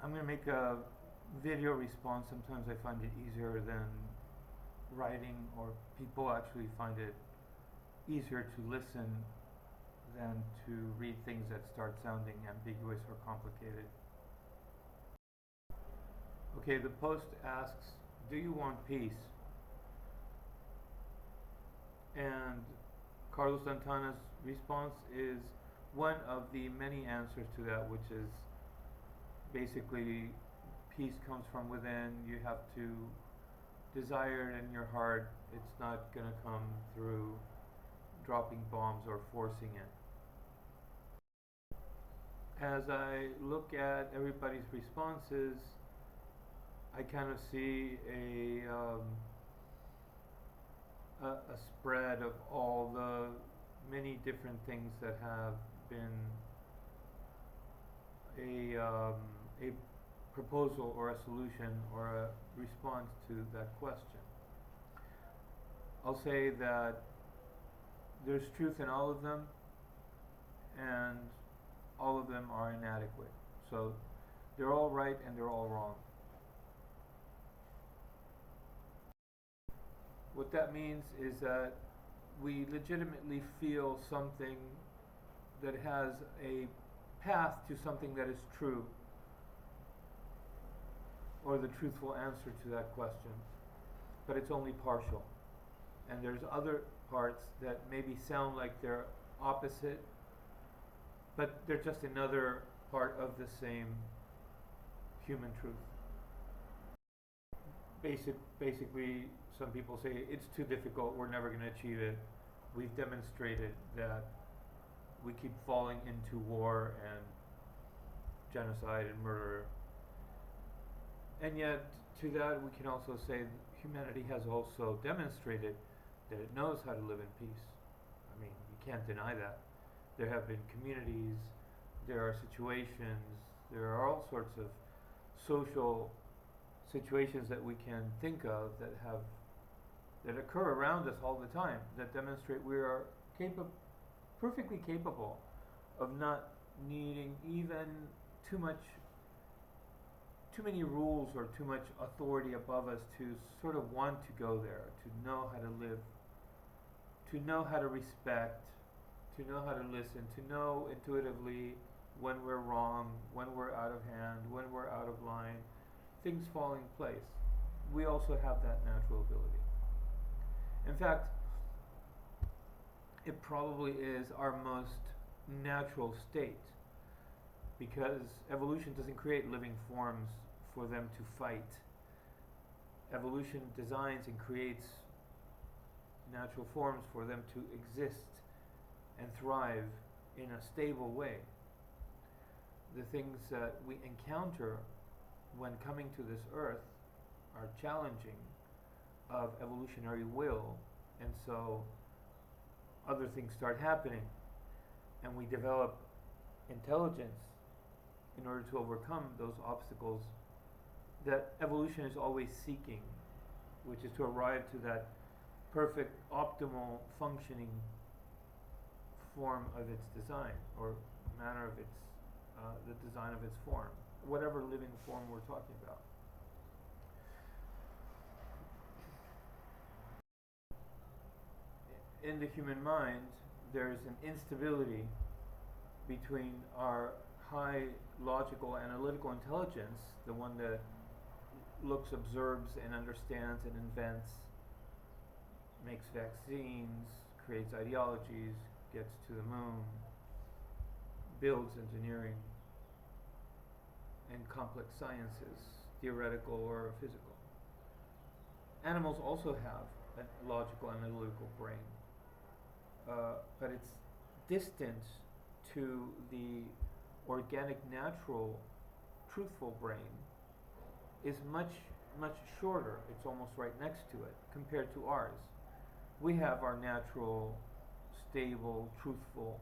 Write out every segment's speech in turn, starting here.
I'm going to make a video response. Sometimes I find it easier than writing, or people actually find it easier to listen than to read things that start sounding ambiguous or complicated. Okay, the post asks, do you want peace? And Carlos Santana's response is one of the many answers to that, which is basically peace comes from within. You have to desire it in your heart. It's not going to come through dropping bombs or forcing it. As I look at everybody's responses, I kind of see a spread of all the many different things that have been a proposal or a solution or a response to that question. I'll say that there's truth in all of them, and all of them are inadequate. So they're all right and they're all wrong. What that means is that we legitimately feel something that has a path to something that is true, or the truthful answer to that question, but it's only partial. And there's other parts that maybe sound like they're opposite, but they're just another part of the same human truth. Basically, some people say it's too difficult, we're never going to achieve it. We've demonstrated that we keep falling into war and genocide and murder. And yet, to that, we can also say humanity has also demonstrated that it knows how to live in peace. I mean, you can't deny that. There have been communities, there are situations, there are all sorts of social situations that we can think of that occur around us all the time, that demonstrate we are perfectly capable of not needing even too many rules or too much authority above us to sort of want to go there, to know how to live, to know how to respect, to know how to listen, to know intuitively when we're wrong, when we're out of hand, when we're out of line. Things fall in place. We also have that natural ability. In fact, it probably is our most natural state, because evolution doesn't create living forms for them to fight. Evolution designs and creates natural forms for them to exist and thrive in a stable way. The things that we encounter when coming to this earth are challenging of evolutionary will, and so other things start happening, and we develop intelligence in order to overcome those obstacles that evolution is always seeking, which is to arrive to that perfect, optimal functioning form of its design, or manner of its the design of its form, whatever living form we're talking about. In the human mind, there's an instability between our high logical analytical intelligence, the one that looks, observes, and understands and invents, makes vaccines, creates ideologies, gets to the moon, builds engineering and complex sciences, theoretical or physical. Animals also have a logical analytical brain, but its distance to the organic, natural, truthful brain is much shorter. It's almost right next to it compared to ours. We have our natural, stable, truthful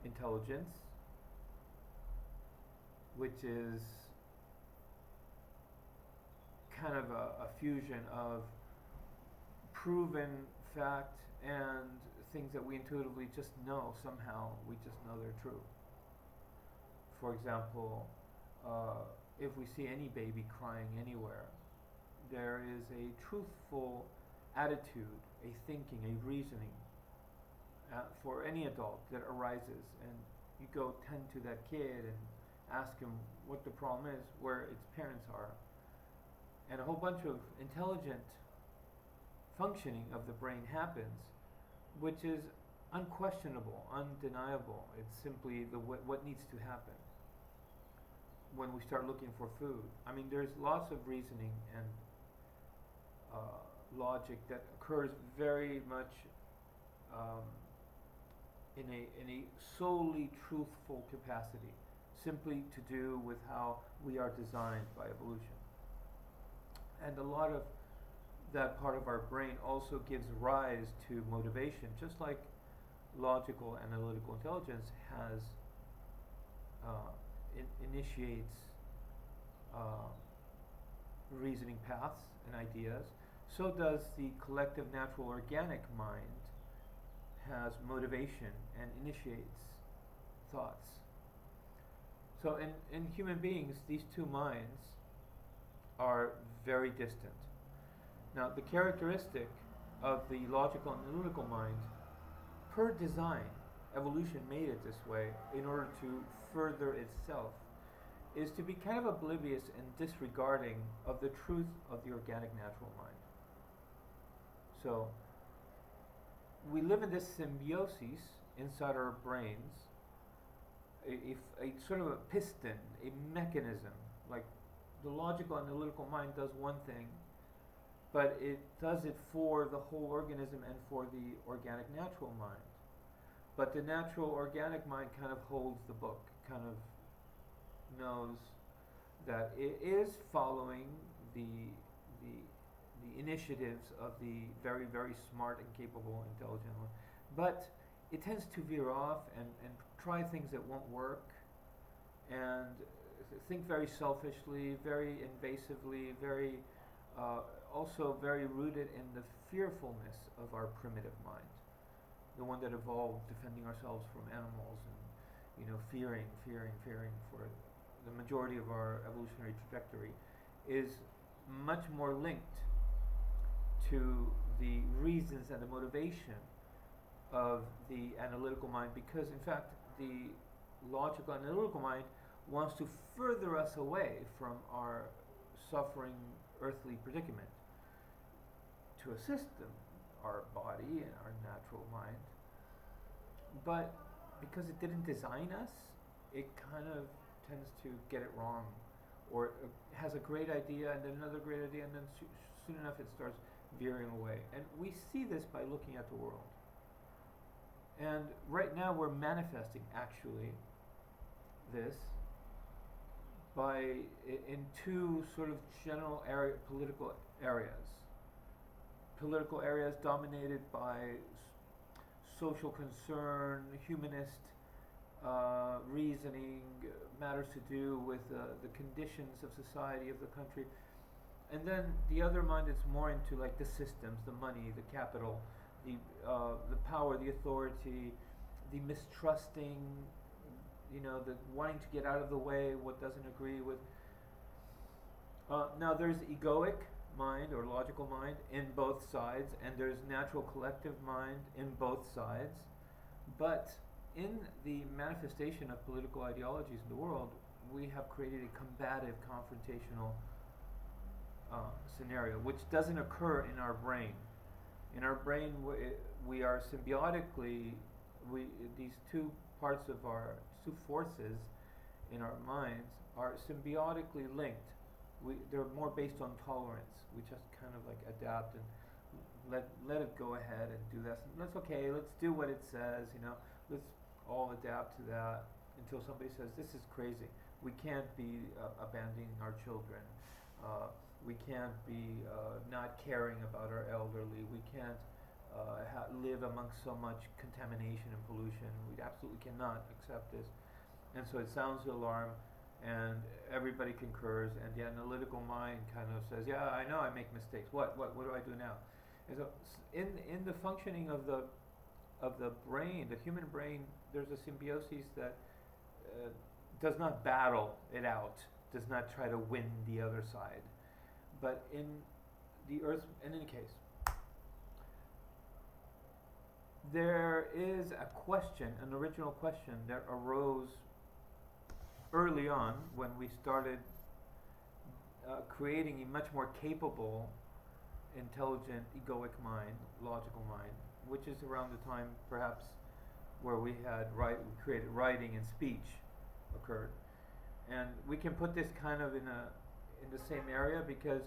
intelligence, which is kind of a fusion of proven fact and things that we intuitively just know somehow. We just know they're true. For example, if we see any baby crying anywhere, there is a truthful attitude, a thinking, a reasoning for any adult that arises, and you go tend to that kid and ask him what the problem is, where its parents are, and a whole bunch of intelligent functioning of the brain happens, which is unquestionable, undeniable. It's simply what needs to happen when we start looking for food. I mean, there's lots of reasoning and logic that occurs very much in a solely truthful capacity, simply to do with how we are designed by evolution. And a lot of that part of our brain also gives rise to motivation, just like logical analytical intelligence has initiates reasoning paths and ideas. So does the collective natural organic mind has motivation and initiates thoughts. So in human beings, these two minds are very distant. Now, the characteristic of the logical and analytical mind, per design, evolution made it this way in order to further itself, is to be kind of oblivious and disregarding of the truth of the organic natural mind. So, we live in this symbiosis inside our brains, a sort of a piston, a mechanism, like the logical and analytical mind does one thing, but it does it for the whole organism and for the organic natural mind. But the natural organic mind kind of holds the book, kind of knows that it is following the initiatives of the very, very smart and capable, intelligent one. But it tends to veer off and try things that won't work, and think very selfishly, very invasively, very also very rooted in the fearfulness of our primitive mind, the one that evolved defending ourselves from animals and fearing for the majority of our evolutionary trajectory, is much more linked to the reasons and the motivation of the analytical mind, because in fact the logical analytical mind wants to further us away from our suffering earthly predicament, to assist our body and our natural mind. But because it didn't design us, it kind of tends to get it wrong, or has a great idea and then another great idea, and then soon enough it starts veering away. And we see this by looking at the world. And right now we're manifesting actually this by in two sort of general political areas dominated by social concern, humanist reasoning, matters to do with the conditions of society, of the country. And then the other mind is more into like the systems, the money, the capital, the power, the authority, the mistrusting, the wanting to get out of the way, what doesn't agree with. Now there's egoic mind or logical mind in both sides, and there's natural collective mind in both sides. But in the manifestation of political ideologies in the world, we have created a combative, confrontational scenario, which doesn't occur in our brain. In our brain, we are symbiotically, these two parts of two forces in our minds are symbiotically linked. They're more based on tolerance. We just kind of like adapt and let it go ahead and do this. And that's okay. Let's do what it says. Let's all adapt to that until somebody says this is crazy. We can't be abandoning our children. We can't be not caring about our elderly. We can't live amongst so much contamination and pollution. We absolutely cannot accept this. And so it sounds the alarm, and everybody concurs, and the analytical mind kind of says, yeah, I know I make mistakes. What do I do now? And so in the functioning of the brain, the human brain, there's a symbiosis that does not battle it out does not try to win the other side. But in the earth, in any case, there is a question, an original question that arose early on when we started creating a much more capable, intelligent, egoic mind, logical mind, which is around the time perhaps where we created writing and speech occurred. And we can put this kind of in the same area because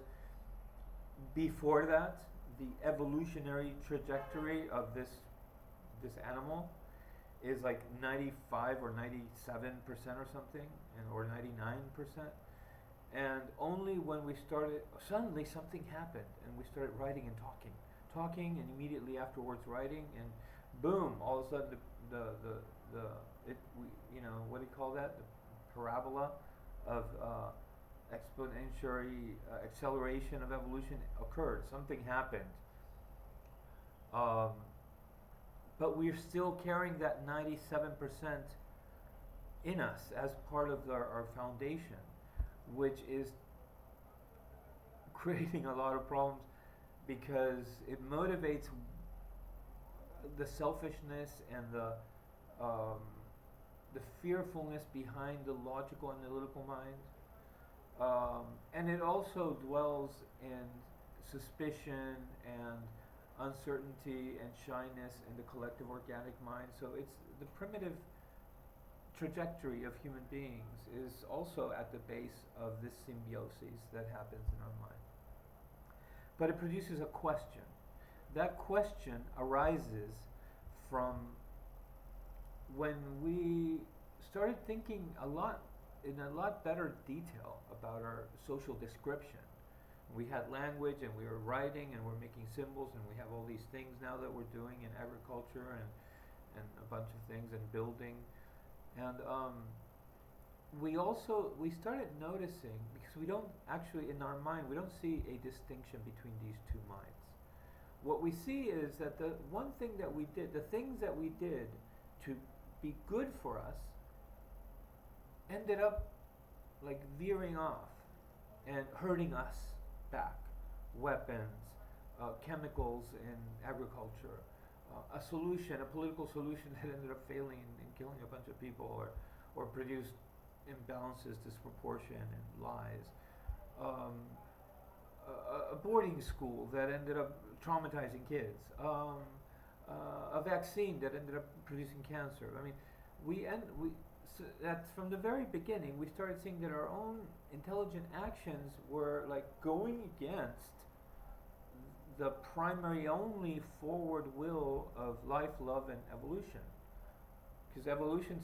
before that, the evolutionary trajectory of this animal is like 95 or 97% or something, or 99%. And only when we started, suddenly something happened, and we started writing and talking, and immediately afterwards writing, and boom! All of a sudden, what do you call that? The parabola of exponential acceleration of evolution occurred. Something happened. But we're still carrying that 97% in us as part of our foundation, which is creating a lot of problems because it motivates the selfishness and the fearfulness behind the logical analytical mind. And it also dwells in suspicion and uncertainty and shyness in the collective organic mind. So it's the primitive trajectory of human beings is also at the base of this symbiosis that happens in our mind. But it produces a question. That question arises from when we started thinking in a lot better detail about our social description. We had language and we were writing and we're making symbols and we have all these things now that we're doing in agriculture and a bunch of things and building. And we started noticing, because we don't actually, in our mind, we don't see a distinction between these two minds. What we see is that the one thing that we did, the things that we did to be good for us, ended up like veering off and hurting us back. Weapons, chemicals in agriculture, a political solution that ended up failing and killing a bunch of people, or produced imbalances, disproportion, and lies. A boarding school that ended up traumatizing kids. A vaccine that ended up producing cancer. I mean, that from the very beginning, we started seeing that our own intelligent actions were like going against the primary only forward will of life, love, and evolution. Because evolution,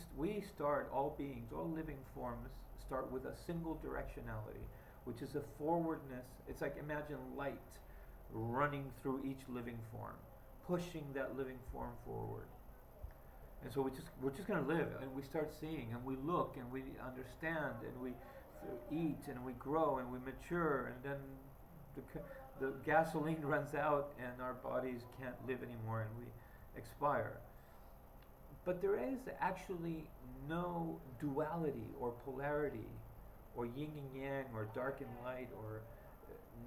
all beings, all living forms start with a single directionality, which is a forwardness. It's like, imagine light running through each living form, pushing that living form forward. And so we're just going to live, and we start seeing, and we look, and we understand, and we eat, and we grow, and we mature, and then the gasoline runs out, and our bodies can't live anymore, and we expire. But there is actually no duality or polarity, or yin and yang, or dark and light, or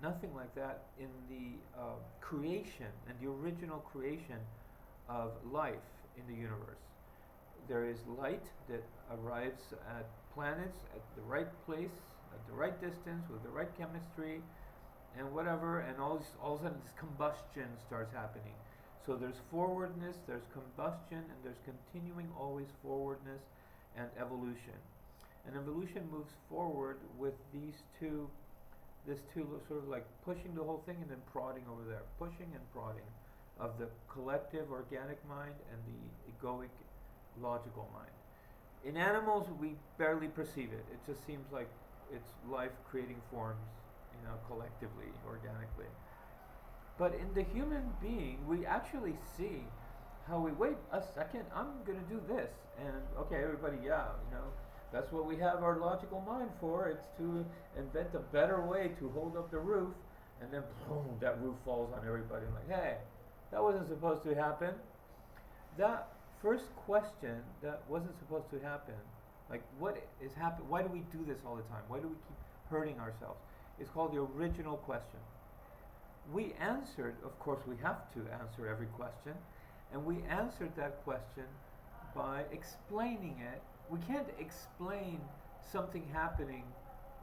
nothing like that in the creation, and the original creation of life in the universe. There is light that arrives at planets at the right place, at the right distance, with the right chemistry, and whatever, and all of a sudden this combustion starts happening. So there's forwardness, there's combustion, and there's continuing always forwardness and evolution. And evolution moves forward with this two sort of like pushing the whole thing and then prodding over there, pushing and prodding of the collective organic mind and the egoic logical mind. In animals, we barely perceive it. It just seems like it's life creating forms, collectively, organically. But in the human being, we actually see how wait a second, I'm going to do this. And okay, everybody, that's what we have our logical mind for. It's to invent a better way to hold up the roof. And then boom, that roof falls on everybody. I'm like, hey, that wasn't supposed to happen. That first question that wasn't supposed to happen Like, what is happening? Why do we do this all the time? Why do we keep hurting ourselves? It's called the original question. We answered, of course, we have to answer every question, and we answered that question by explaining it. We can't explain something happening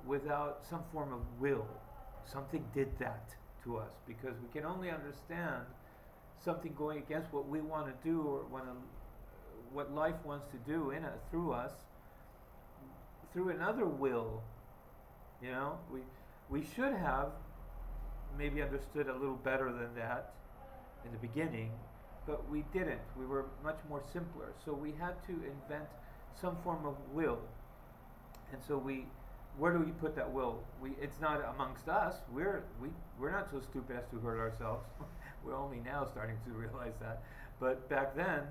without some form of will. Something did that to us, because we can only understand something going against what we want to do, or what life wants to do through us, through another will. You know, we should have maybe understood a little better than that in the beginning, but we didn't. We were much more simpler. So we had to invent some form of will. And so where do we put that will? It's not amongst us. We're not so stupid as to hurt ourselves. We're only now starting to realize that. But back then,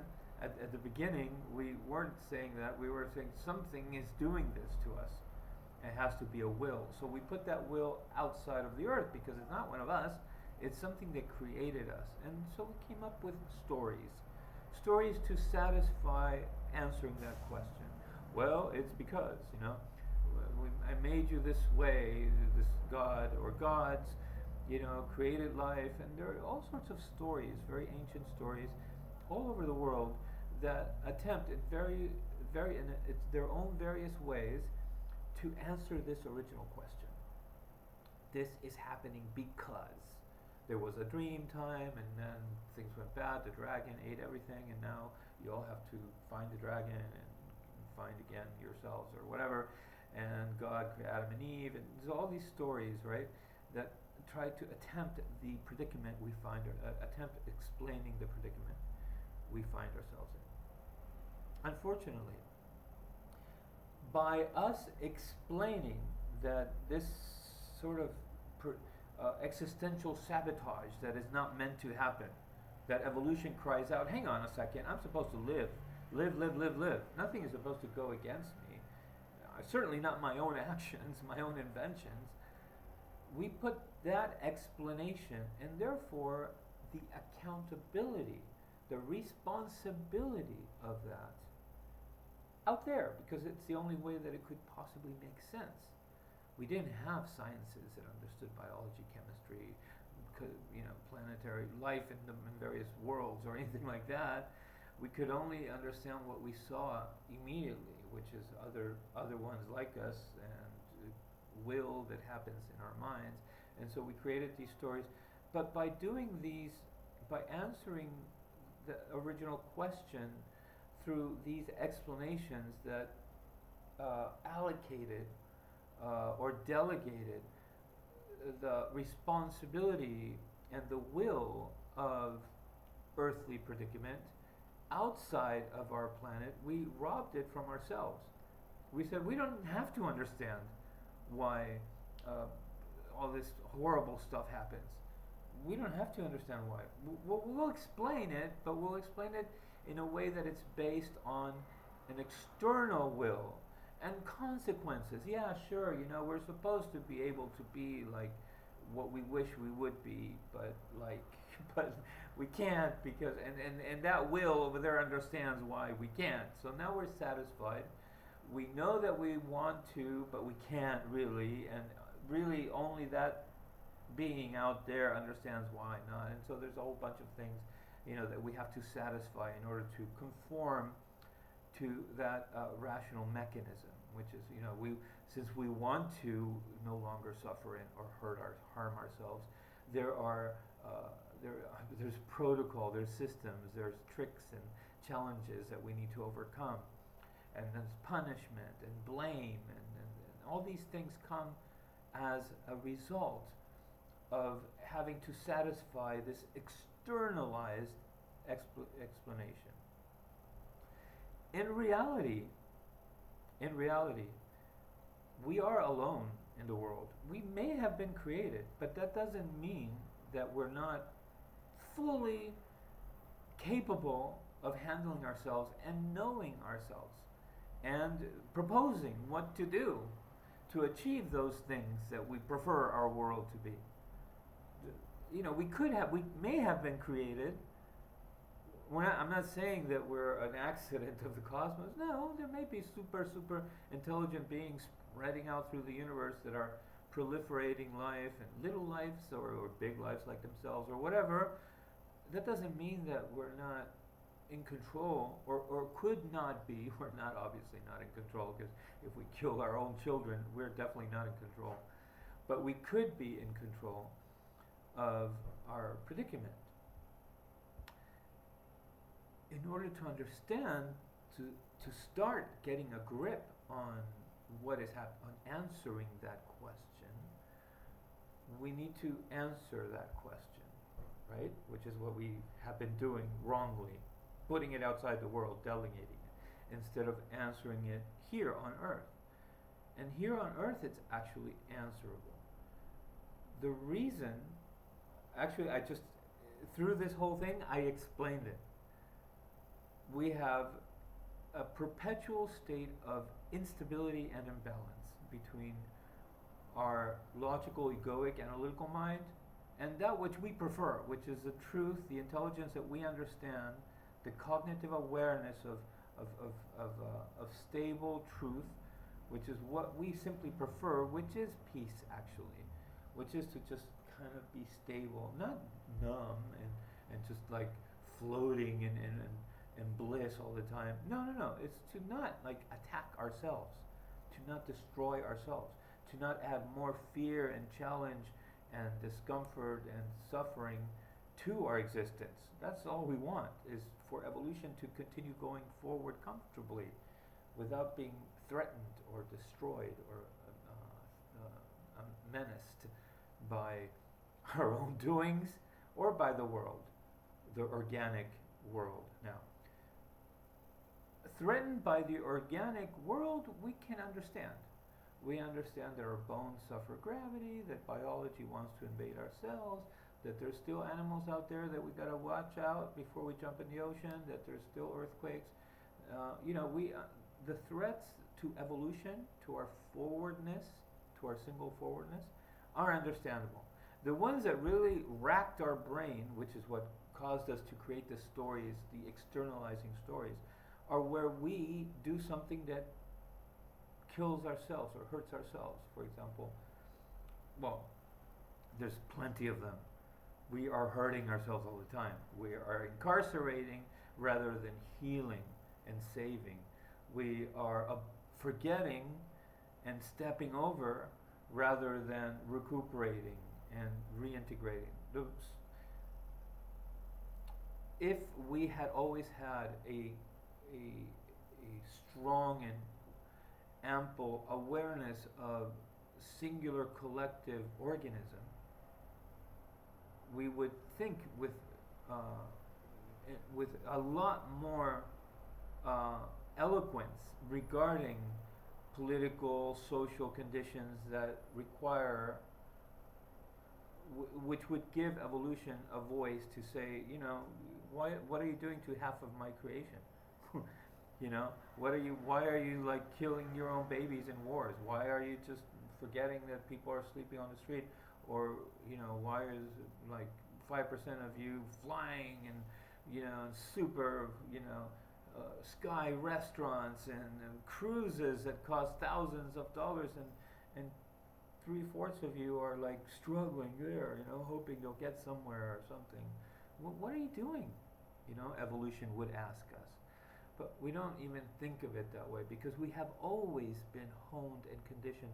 at the beginning, we weren't saying that. We were saying something is doing this to us. It has to be a will. So we put that will outside of the earth, because it's not one of us. It's something that created us. And so we came up with stories. Stories to satisfy answering that question. Well, it's because, I made you this way, this God or gods, created life. And there are all sorts of stories, very ancient stories, all over the world that attempt in it's their own various ways to answer this original question. This is happening because there was a dream time, and then things went bad. The dragon ate everything, and now you all have to find the dragon and find again yourselves or whatever. And God created Adam and Eve, and there's all these stories, right, that try to attempt the predicament we find, attempt explaining the predicament we find ourselves in. Unfortunately, by us explaining that this sort of existential sabotage that is not meant to happen, that evolution cries out, hang on a second, I'm supposed to live. Nothing is supposed to go against me. Certainly not my own actions, my own inventions. We put that explanation, and therefore the accountability, the responsibility of that, out there, because it's the only way that it could possibly make sense. We didn't have sciences that understood biology, chemistry, planetary life in various worlds or anything like that. We could only understand what we saw immediately, which is other ones like us, and will that happens in our minds. And so we created these stories. But by answering the original question through these explanations that allocated or delegated the responsibility and the will of earthly predicament outside of our planet, we robbed it from ourselves. We said we don't have to understand why all this horrible stuff happens. We don't have to understand why. We'll explain it, but we'll explain it in a way that it's based on an external will and consequences. Yeah, sure, we're supposed to be able to be like what we wish we would be, but we can't, because and that will over there understands why we can't. So now we're satisfied. We know that we want to, but we can't really, and really only that being out there understands why not. And so there's a whole bunch of things that we have to satisfy in order to conform to that rational mechanism, which is, since we want to no longer suffer or harm ourselves, there's protocol, there's systems, there's tricks and challenges that we need to overcome, and there's punishment and blame, and all these things come as a result of having to satisfy this externalized explanation. In reality, we are alone in the world. We may have been created, but that doesn't mean that we're not fully capable of handling ourselves and knowing ourselves and proposing what to do to achieve those things that we prefer our world to be. We may have been created I'm not saying that we're an accident of the cosmos. No, there may be super intelligent beings spreading out through the universe that are proliferating life and little lives or big lives like themselves or whatever. That doesn't mean that we're not in control or could not be. We're not obviously not in control, because if we kill our own children, we're definitely not in control. But we could be in control of our predicament. In order to understand, to start getting a grip on what is happening, on answering that question, we need to answer that question, right? Which is what we have been doing wrongly, putting it outside the world, delegating it, instead of answering it here on earth. And here on earth, it's actually answerable. The reason, actually, through this whole thing, I explained it. We have a perpetual state of instability and imbalance between our logical, egoic, analytical mind and that which we prefer, which is the truth, the intelligence that we understand, the cognitive awareness of stable truth, which is what we simply prefer, which is peace, actually, which is to just kind of be stable, not numb and just like floating in bliss all the time. No. It's to not like attack ourselves, to not destroy ourselves, to not add more fear and challenge and discomfort and suffering to our existence. That's all we want, is for evolution to continue going forward comfortably without being threatened or destroyed or menaced by our own doings or by the world, the organic world. Now, threatened by the organic world, we can understand. We understand that our bones suffer gravity, that biology wants to invade our cells, that there's still animals out there that we gotta watch out before we jump in the ocean, that there's still earthquakes. The threats to evolution, to our forwardness, to our single forwardness, are understandable. The ones that really racked our brain, which is what caused us to create the stories, the externalizing stories, are where we do something that kills ourselves or hurts ourselves. For example, well, there's plenty of them. We are hurting ourselves all the time. We are incarcerating rather than healing and saving. We are forgetting and stepping over rather than recuperating and reintegrating. If we had always had a strong and ample awareness of singular collective organism, we would think with a lot more eloquence regarding political, social conditions that require, which would give evolution a voice to say, what are you doing to half of my creation? Why are you like killing your own babies in wars? Why are you just forgetting that people are sleeping on the street? Or, why is like 5% of you flying and, super, sky restaurants and cruises that cost thousands of dollars, and 3/4 of you are like struggling there, hoping you'll get somewhere or something. What are you doing? Evolution would ask us. But we don't even think of it that way, because we have always been honed and conditioned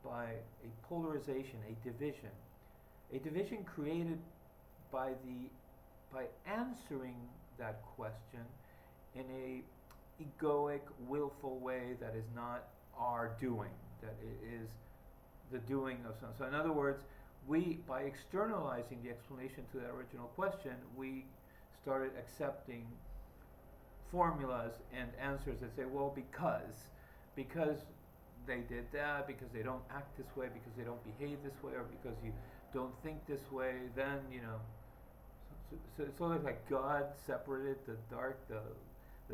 by a polarization, a division created by answering that question in a egoic, willful way that is not our doing, that it is the doing of some. So in other words, by externalizing the explanation to that original question, we started accepting formulas and answers that say, well, because they did that, because they don't act this way, because they don't behave this way, or because you don't think this way, then, so it's sort of like God separated the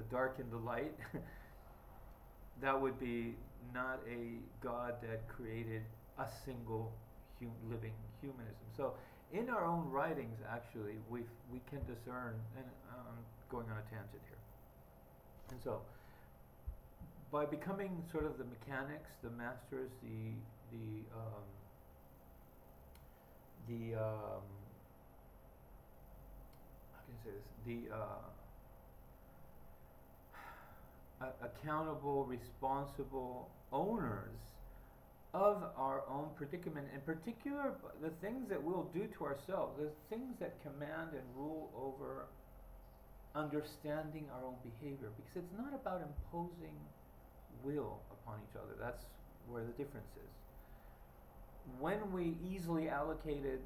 dark and the light. That would be not a God that created a single living humanism. So in our own writings, actually, we can discern, and I'm going on a tangent here. And so, by becoming sort of the mechanics, the masters, how can I say this? Accountable, responsible owners of our own predicament, in particular the things that we'll do to ourselves, the things that command and rule over understanding our own behavior, because it's not about imposing will upon each other. That's where the difference is. When we easily allocated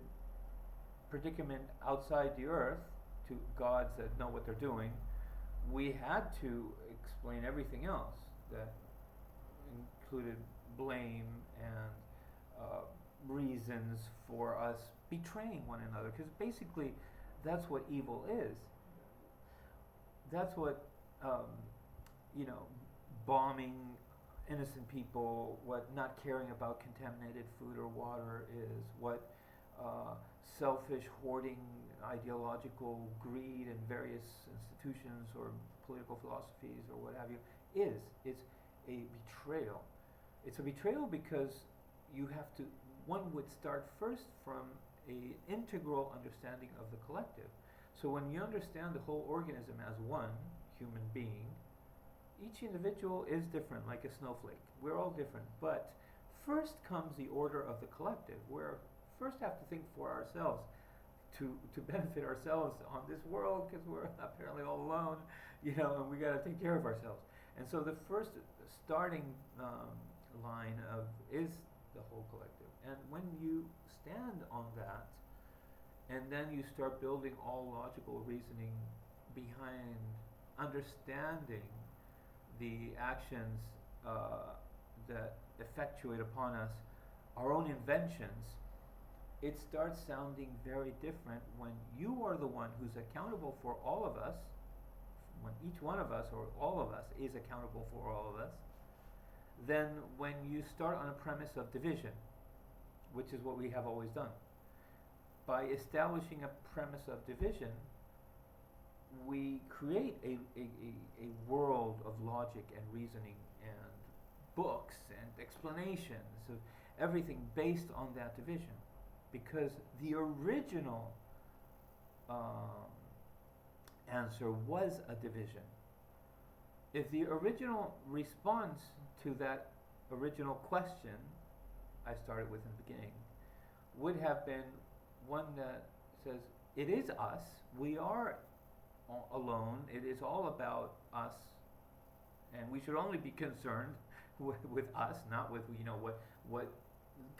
predicament outside the earth to gods that know what they're doing, we had to explain everything else that included blame and reasons for us betraying one another, because basically that's what evil is. That's what bombing innocent people, what not caring about contaminated food or water is, what selfish hoarding, ideological greed in various institutions or political philosophies or what have you is. It's a betrayal. It's a betrayal because one would start first from an integral understanding of the collective. So when you understand the whole organism as one human being, each individual is different, like a snowflake. We're all different. But first comes the order of the collective. We first have to think for ourselves to benefit ourselves on this world, because we're apparently all alone, and we got to take care of ourselves. And so the first starting line is the whole collective. And when you stand on that, and then you start building all logical reasoning behind understanding the actions that effectuate upon us our own inventions, it starts sounding very different when you are the one who's accountable for all of us, when each one of us or all of us is accountable for all of us, than when you start on a premise of division, which is what we have always done. By establishing a premise of division, we create a world of logic and reasoning and books and explanations of everything based on that division. Because the original answer was a division. If the original response to that original question I started with in the beginning would have been one that says, it is us, we are alone, it is all about us, and we should only be concerned with us, not with what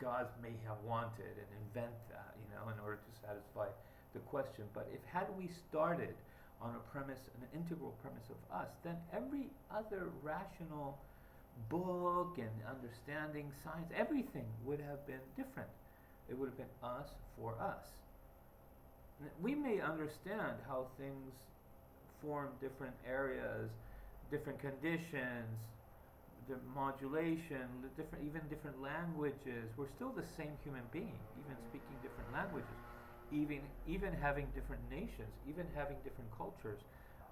gods may have wanted and invent that, in order to satisfy the question. But had we started on a premise, an integral premise of us, then every other rational book and understanding, science, everything would have been different. It would have been us for us. We may understand how things form different areas, different conditions, the modulation, even different languages. We're still the same human being, even speaking different languages, even having different nations, even having different cultures.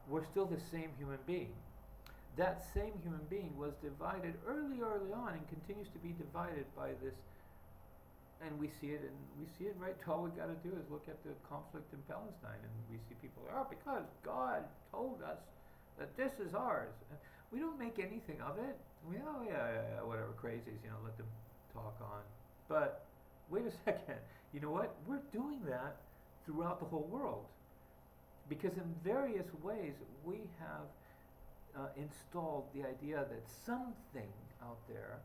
We're still the same human being. That same human being was divided early on and continues to be divided by this. And we see it right. All we got to do is look at the conflict in Palestine, and we see people, because God told us that this is ours. And we don't make anything of it. Yeah, whatever, crazies, let them talk on. But wait a second, you know what? We're doing that throughout the whole world. Because in various ways, we have installed the idea that something out there,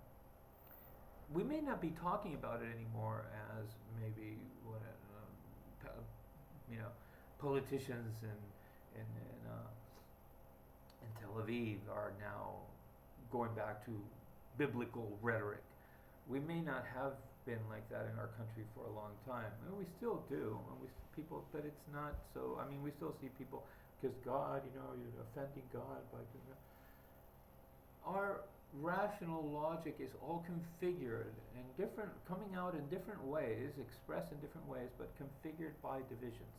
we may not be talking about it anymore as maybe what politicians in Tel Aviv are now going back to biblical rhetoric. We may not have been like that in our country for a long time. We still do, but it's not so. We still see people, because God, you're offending God by doing that. Our rational logic is all configured and different, coming out in different ways, expressed in different ways, but configured by divisions.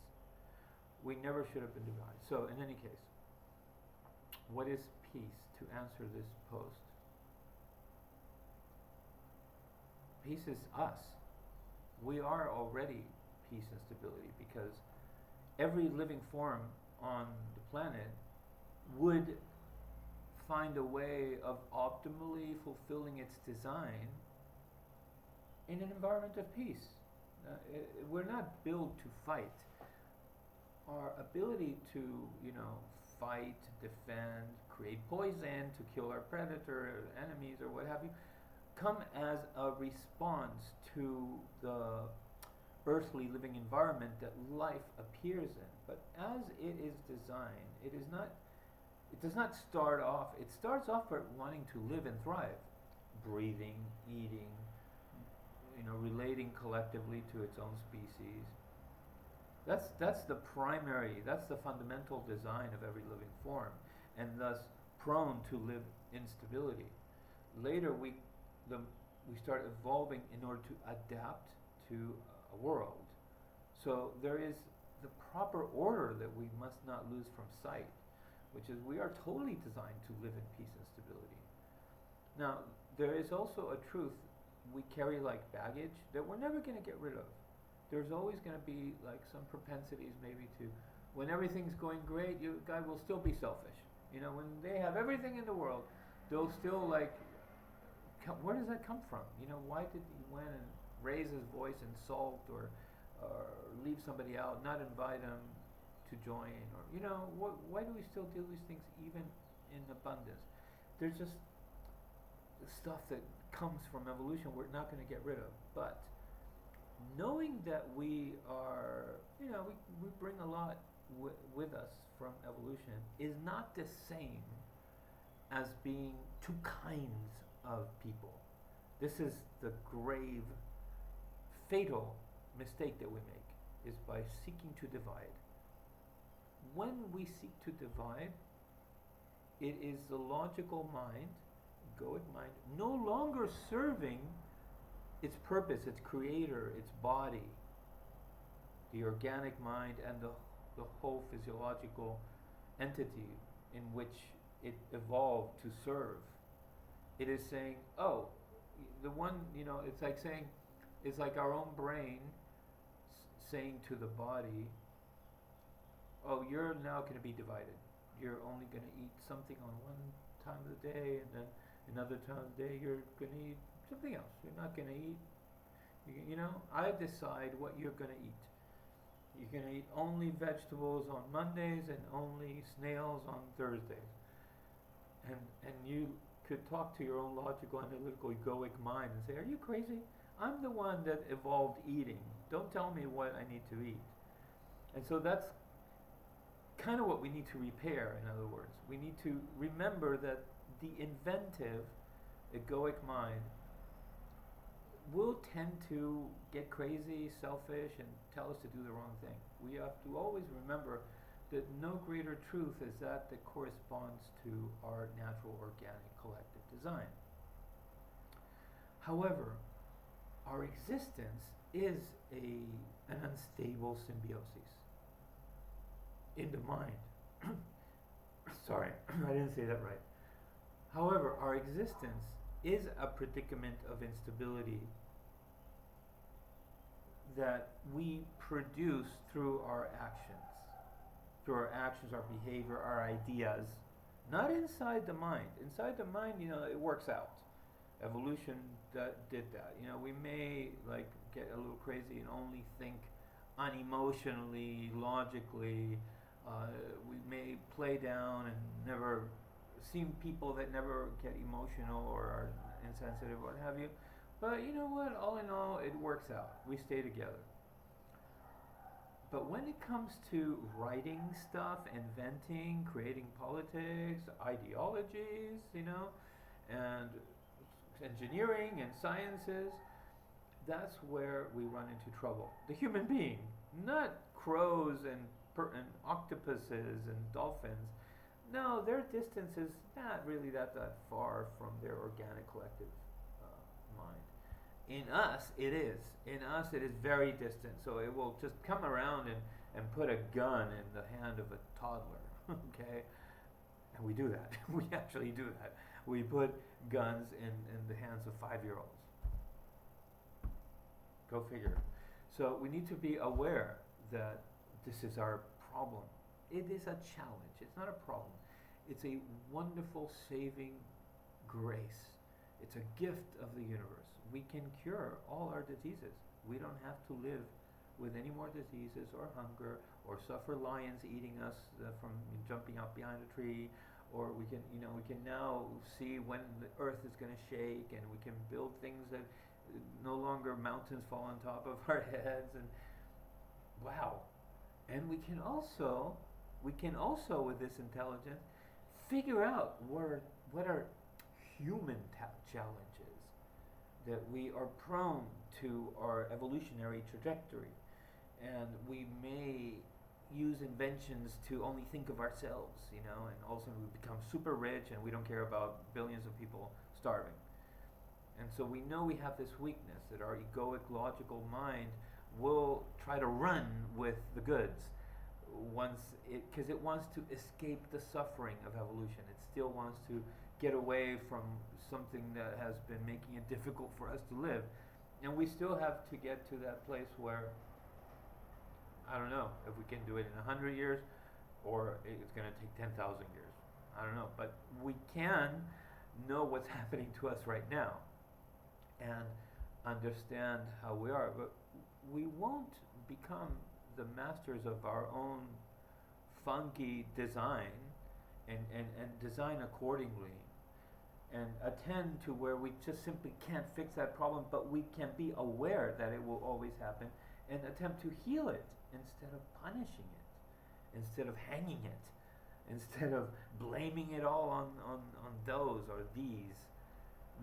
We never should have been divided. So in any case, What is peace? To answer this post, peace is us. We are already peace and stability, because every living form on the planet would find a way of optimally fulfilling its design in an environment of peace. We're not built to fight. Our ability to, fight, defend, create poison to kill our predator, enemies, or what have you, come as a response to the earthly living environment that life appears in. But as it is designed, it does not start off, it starts off by wanting to live and thrive, breathing, eating, relating collectively to its own species. That's the primary, that's the fundamental design of every living form, and thus prone to live in stability. Later we start evolving in order to adapt to a world. So there is the proper order that we must not lose from sight, which is we are totally designed to live in peace and stability. Now, there is also a truth we carry like baggage that we're never going to get rid of. There's always going to be like some propensities maybe to, when everything's going great, guy will still be selfish. When they have everything in the world, they'll still like, where does that come from? Why did he went and raise his voice, insult, or leave somebody out, not invite him to join, or why do we still do these things even in abundance? There's just stuff that comes from evolution we're not going to get rid of. But knowing that we are, we bring a lot with us from evolution is not the same as being two kinds of people. This is the grave, fatal mistake that we make, is by seeking to divide. When we seek to divide, it is the logical mind, egoic mind, no longer serving its purpose, its creator, its body, the organic mind, and the whole physiological entity in which it evolved to serve. It is saying, oh, the one, it's like saying, it's like our own brain saying to the body, oh, you're now going to be divided. You're only going to eat something on one time of the day, and then another time of the day you're going to eat something else. You're not going to eat, I decide what you're going to eat. You're going to eat only vegetables on Mondays and only snails on Thursdays. And you could talk to your own logical, analytical, egoic mind and say, are you crazy? I'm the one that evolved eating. Don't tell me what I need to eat. And so that's kind of what we need to repair, in other words. We need to remember that the inventive, egoic mind will tend to get crazy, selfish, and tell us to do the wrong thing. We have to always remember that no greater truth is that corresponds to our natural, organic, collective design. However, our existence is an unstable symbiosis in the mind. Sorry, I didn't say that right. However, our existence is a predicament of instability that we produce through our actions. Through our actions, our behavior, our ideas. Not inside the mind. Inside the mind, it works out. Evolution did that. We may get a little crazy and only think unemotionally, logically. We may play down and never seen people that never get emotional or are insensitive, what have you. But you know what? All in all, it works out. We stay together. But when it comes to writing stuff, inventing, creating politics, ideologies, and engineering and sciences, that's where we run into trouble. The human being, not crows and octopuses and dolphins. No, their distance is not really that far from their organic collective mind. In us, it is. In us, it is very distant. So it will just come around and put a gun in the hand of a toddler, okay? We do that. We actually do that. We put guns in the hands of 5-year-olds. Go figure. So we need to be aware that this is our problem. It is a challenge. It's not a problem. It's a wonderful saving grace. It's a gift of the universe. We can cure all our diseases. We don't have to live with any more diseases or hunger or suffer lions eating us from jumping up behind a tree, or we can now see when the earth is going to shake, and we can build things that no longer mountains fall on top of our heads, and wow. And we can also with this intelligence figure out what are human challenges that we are prone to our evolutionary trajectory, and we may use inventions to only think of ourselves, and all of a sudden we become super rich and we don't care about billions of people starving. And so we know we have this weakness that our egoic logical mind will try to run with the goods because it wants to escape the suffering of evolution. It still wants to get away from something that has been making it difficult for us to live. And we still have to get to that place where, I don't know if we can do it in 100 years or it's going to take 10,000 years. I don't know. But we can know what's happening to us right now and understand how we are. But we won't become the masters of our own funky design and design accordingly and attend to where we just simply can't fix that problem, but we can be aware that it will always happen and attempt to heal it instead of punishing it, instead of hanging it, instead of blaming it all on those or these.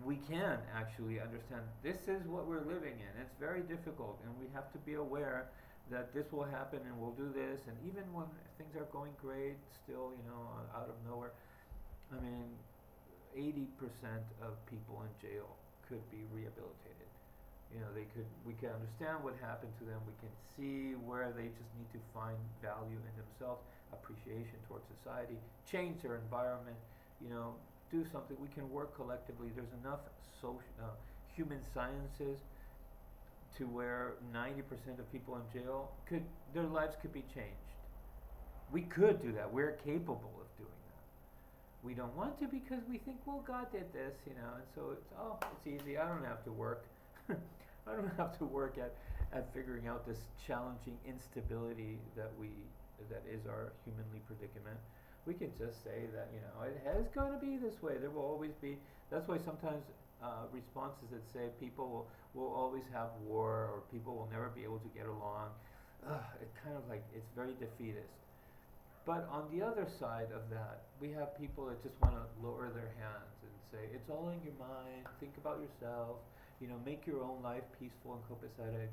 We can actually understand this is what we're living in. It's very difficult, and we have to be aware that this will happen and we'll do this. And even when things are going great, still, out of nowhere, 80% of people in jail could be rehabilitated. We can understand what happened to them. We can see where they just need to find value in themselves, appreciation towards society, change their environment, do something. We can work collectively. There's enough human sciences to where 90% of people in jail their lives could be changed. We could do that. We're capable of doing that. We don't want to because we think, well, God did this, and so it's easy. I don't have to work. I don't have to work at figuring out this challenging instability that is our humanly predicament. We can just say that it is going to be this way. There will always be. That's why sometimes responses that say people will always have war or people will never be able to get along. It kind of it's very defeatist. But on the other side of that, we have people that just want to lower their hands and say, it's all in your mind, think about yourself, make your own life peaceful and copacetic.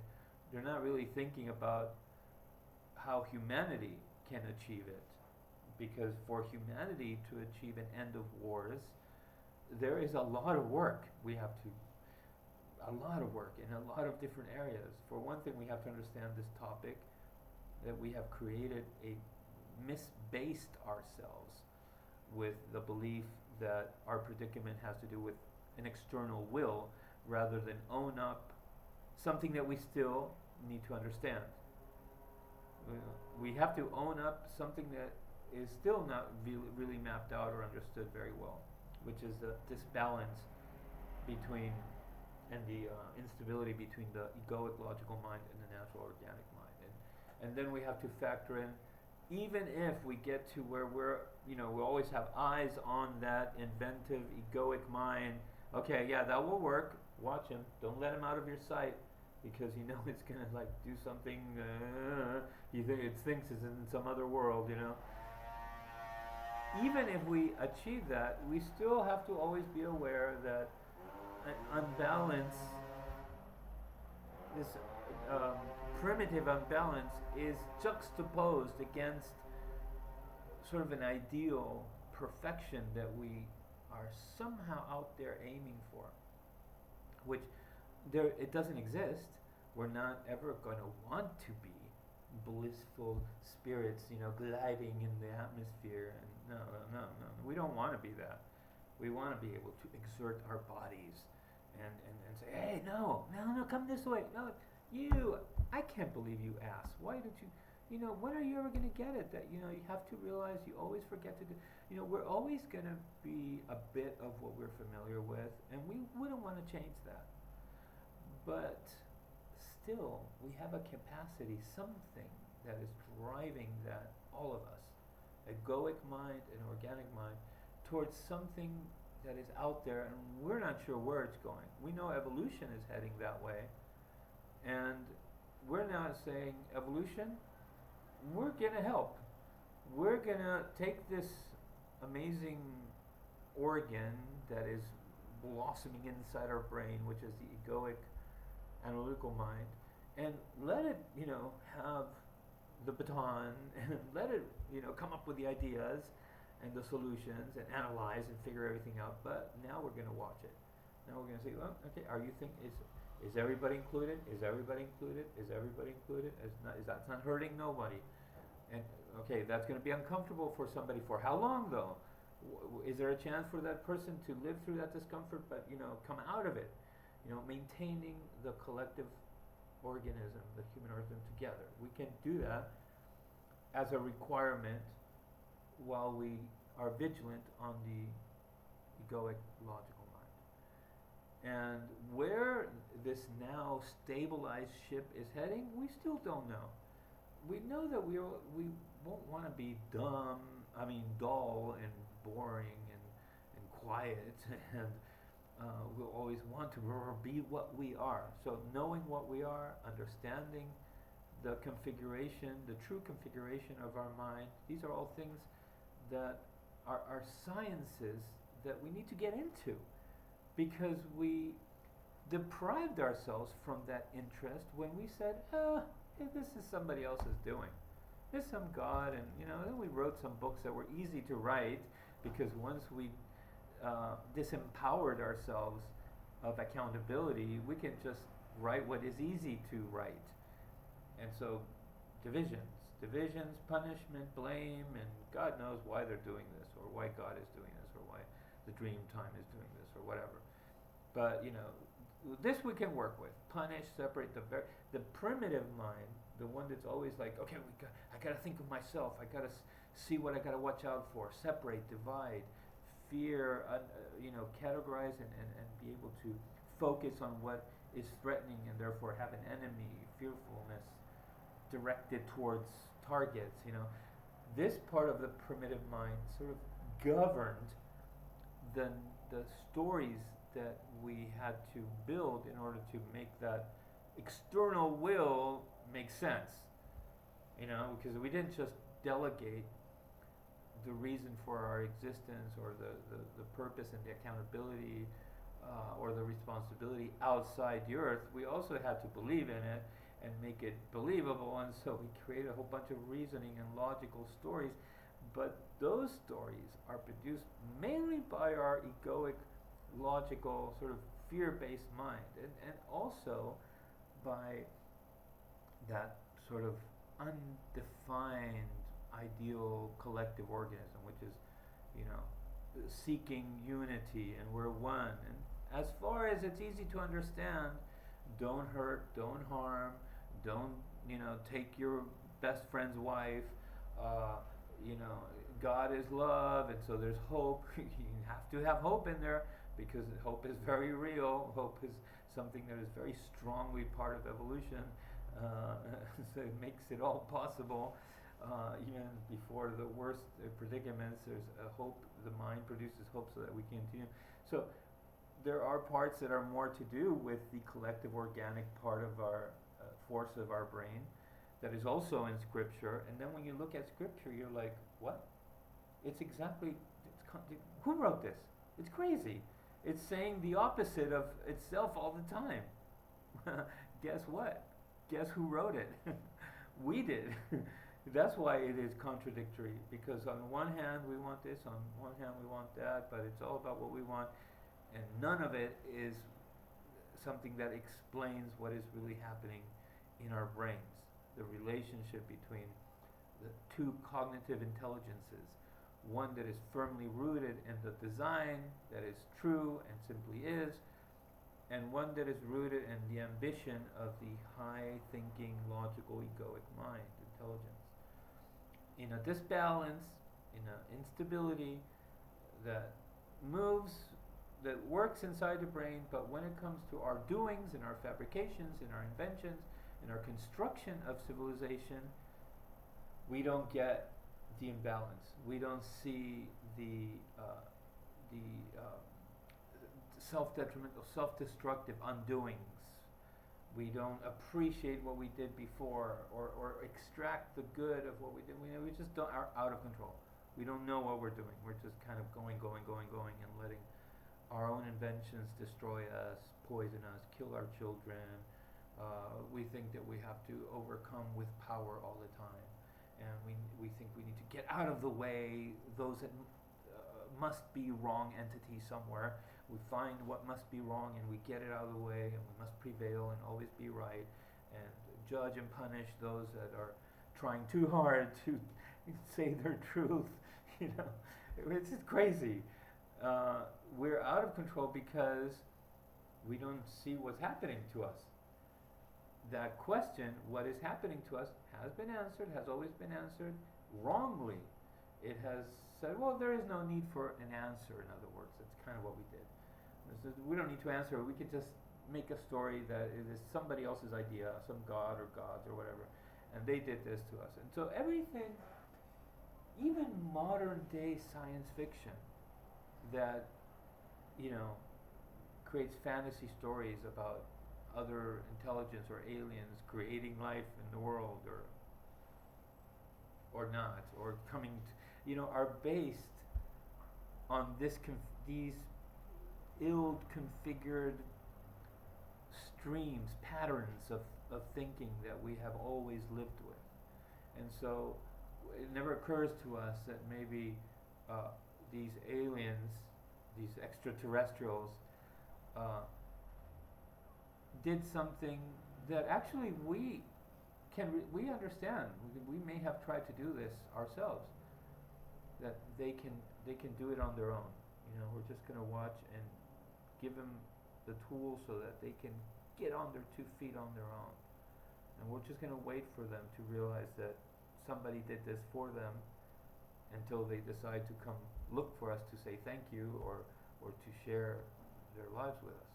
They're not really thinking about how humanity can achieve it. Because for humanity to achieve an end of wars, there is a lot of work. A lot of work in a lot of different areas. For one thing, we have to understand this topic, that we have created misbased ourselves with the belief that our predicament has to do with an external will rather than own up something that we still need to understand. We have to own up something that is still not really mapped out or understood very well, which is this balance between and the instability between the egoic logical mind and the natural organic mind. And then we have to factor in, even if we get to where we always have eyes on that inventive egoic mind. Okay, yeah, that will work. Watch him. Don't let him out of your sight, because it's gonna do something. You think it thinks it's in some other world. Even if we achieve that, we still have to always be aware that an unbalance, this primitive unbalance, is juxtaposed against sort of an ideal perfection that we are somehow out there aiming for, which it doesn't exist. We're not ever going to want to be blissful spirits, gliding in the atmosphere and No, no, no, no. We don't want to be that. We want to be able to exert our bodies and say, hey, no, no, no, come this way. No, you, I can't believe you asked. Why did you, when are you ever going to get it? That, you have to realize you always forget to do, we're always going to be a bit of what we're familiar with, and we wouldn't want to change that. But still, we have a capacity, something that is driving that, all of us, egoic mind and organic mind, towards something that is out there, and we're not sure where it's going. We know evolution is heading that way, and we're now saying, evolution, we're going to help. We're going to take this amazing organ that is blossoming inside our brain, which is the egoic analytical mind, and let it, have the baton, and let it, come up with the ideas and the solutions and analyze and figure everything out. But now we're going to watch it. Now we're going to say, well, okay, are you is everybody included? Is everybody included? Is everybody included? Is that's not hurting nobody? And okay, that's going to be uncomfortable for somebody. For how long though? Is there a chance for that person to live through that discomfort, but come out of it? Maintaining the collective organism, the human organism together. We can do that as a requirement while we are vigilant on the egoic logical mind. And where this now stabilized ship is heading, we still don't know. We know that we won't want to be dull and boring and quiet and we'll always want to be what we are. So knowing what we are, understanding the configuration, the true configuration of our mind, these are all things that are sciences that we need to get into, because we deprived ourselves from that interest when we said, this is somebody else's doing. There's some God, and then we wrote some books that were easy to write, because once we disempowered ourselves of accountability, we can just write what is easy to write. And so divisions, punishment, blame, and God knows why they're doing this, or why God is doing this, or why the dream time is doing this, or whatever. But this we can work with. Punish, separate the primitive mind, the one that's always like, okay, I gotta think of myself. I gotta see what I gotta watch out for. Separate, divide, fear, categorize and be able to focus on what is threatening, and therefore have an enemy, fearfulness directed towards targets. This part of the primitive mind sort of governed the stories that we had to build in order to make that external will make sense. Because we didn't just delegate the reason for our existence, or the purpose and the accountability or the responsibility outside the earth. We also had to believe in it and make it believable, and so we created a whole bunch of reasoning and logical stories. But those stories are produced mainly by our egoic, logical, sort of fear-based mind, and also by that sort of undefined ideal collective organism, which is, seeking unity, and we're one. And as far as it's easy to understand, don't hurt, don't harm, don't, take your best friend's wife. God is love, and so there's hope. You have to have hope in there, because hope is very real. Hope is something that is very strongly part of evolution. So it makes it all possible. Even before the worst predicaments, there's a hope. The mind produces hope so that we can continue. So there are parts that are more to do with the collective organic part of our force of our brain that is also in Scripture. And then when you look at Scripture, you're like, what? It's exactly, who wrote this? It's crazy. It's saying the opposite of itself all the time. Guess what? Guess who wrote it? We did. That's why it is contradictory, because on one hand we want this, on one hand we want that, but it's all about what we want, and none of it is something that explains what is really happening in our brains, the relationship between the two cognitive intelligences. one that is firmly rooted in the design that is true and simply is, and one that is rooted in the ambition of the high thinking, logical, egoic mind, intelligence. In a disbalance, in an instability that moves, that works inside the brain, but when it comes to our doings and our fabrications and our inventions and our construction of civilization, we don't get the imbalance. We don't see the self-detrimental, self-destructive undoings. We don't appreciate what we did before, or extract the good of what we did. We just don't, are out of control. We don't know what we're doing. We're just kind of going, and letting our own inventions destroy us, poison us, kill our children. We think that we have to overcome with power all the time. And we think we need to get out of the way those that must be wrong entities somewhere. We find what must be wrong and we get it out of the way, and we must prevail and always be right, and judge and punish those that are trying too hard to say their truth. It's just crazy. We're out of control because we don't see what's happening to us. That question, what is happening to us, has been answered, has always been answered wrongly. It has said, well, there is no need for an answer, in other words. That's kind of what we did. We don't need to answer. We could just make a story that it is somebody else's idea, some god or gods or whatever, and they did this to us. And so everything, even modern day science fiction that, creates fantasy stories about other intelligence or aliens creating life in the world, or not, or coming to, are based on these ill-configured streams, patterns of thinking that we have always lived with. And so it never occurs to us that maybe these aliens, these extraterrestrials, did something that actually we understand. We may have tried to do this ourselves. That they can do it on their own. We're just going to watch and give them the tools so that they can get on their 2 feet on their own. And we're just going to wait for them to realize that somebody did this for them, until they decide to come look for us to say thank you, or to share their lives with us.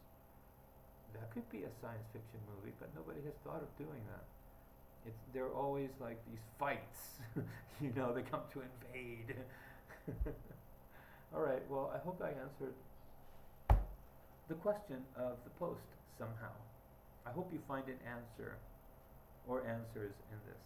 That could be a science fiction movie, but nobody has thought of doing that. They're always like these fights, they come to invade. All right, well, I hope I answered the question of the post somehow. I hope you find an answer or answers in this.